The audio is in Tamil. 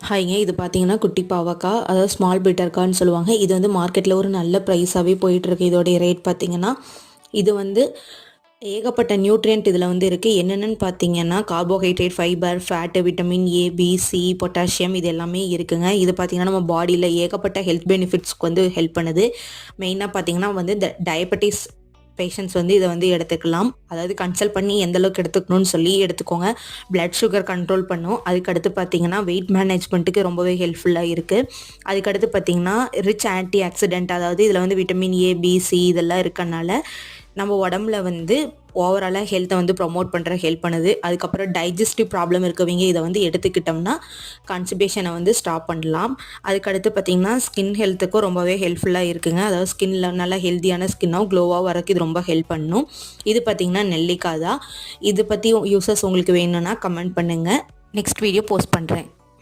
ஹாய்ங்க. இது பார்த்தீங்கன்னா குட்டி பாவக்காய், அதாவது ஸ்மால் பீட்டர்கான்னு சொல்லுவாங்க. இது வந்து மார்க்கெட்டில் ஒரு நல்ல ப்ரைஸாகவே போயிட்டுருக்கு. இதோடைய ரேட் பார்த்தீங்கன்னா, இது வந்து ஏகப்பட்ட நியூட்ரியன்ட் இதில் வந்து இருக்குது. என்னென்னு பார்த்தீங்கன்னா carbohydrate, fibre, fat, vitamin A, B, C, potassium இது எல்லாமே இருக்குங்க. இது பார்த்தீங்கன்னா நம்ம பாடியில் ஏகப்பட்ட ஹெல்த் பெனிஃபிட்ஸ்க்கு வந்து ஹெல்ப் பண்ணுது. மெயினாக பார்த்தீங்கன்னா வந்து இந்த டயபெட்டிஸ் பேஷண்ட்ஸ் வந்து இதை வந்து எடுத்துக்கலாம். அதாவது கன்சல்ட் பண்ணி எந்த அளவுக்கு எடுத்துக்கணும்னு சொல்லி எடுத்துக்கோங்க. பிளட் சுகர் கண்ட்ரோல் பண்ணும். அதுக்கடுத்து பார்த்தீங்கன்னா வெயிட் மேனேஜ்மெண்ட்டுக்கு ரொம்பவே ஹெல்ப்ஃபுல்லாக இருக்குது. அதுக்கடுத்து பார்த்தீங்கன்னா ரிச் ஆன்டி ஆக்சிடென்ட், அதாவது இதில் வந்து விட்டமின் ஏ, பி, சி இதெல்லாம் இருக்கனால நம்ம உடம்புல வந்து ஓவராலாக ஹெல்த்தை வந்து ப்ரொமோட் பண்ணுற ஹெல்ப் பண்ணுது. அதுக்கப்புறம் டைஜஸ்டிவ் ப்ராப்ளம் இருக்கவங்க இதை வந்து எடுத்துக்கிட்டோம்னா கான்ஸ்டிபேஷனை வந்து ஸ்டாப் பண்ணலாம். அதுக்கடுத்து பார்த்திங்கன்னா ஸ்கின் ஹெல்த்துக்கும் ரொம்பவே ஹெல்ப்ஃபுல்லாக இருக்குங்க. அதாவது ஸ்கின்ல நல்லா ஹெல்த்தியான ஸ்கின்னாகவும் க்ளோவாக வரக்கு இது ரொம்ப ஹெல்ப் பண்ணும். இது பார்த்திங்கன்னா நெல்லிக்காய் தான். இது பற்றி யூசஸ் உங்களுக்கு வேணும்னா கமெண்ட் பண்ணுங்கள். நெக்ஸ்ட் வீடியோ போஸ்ட் பண்ணுறேன்.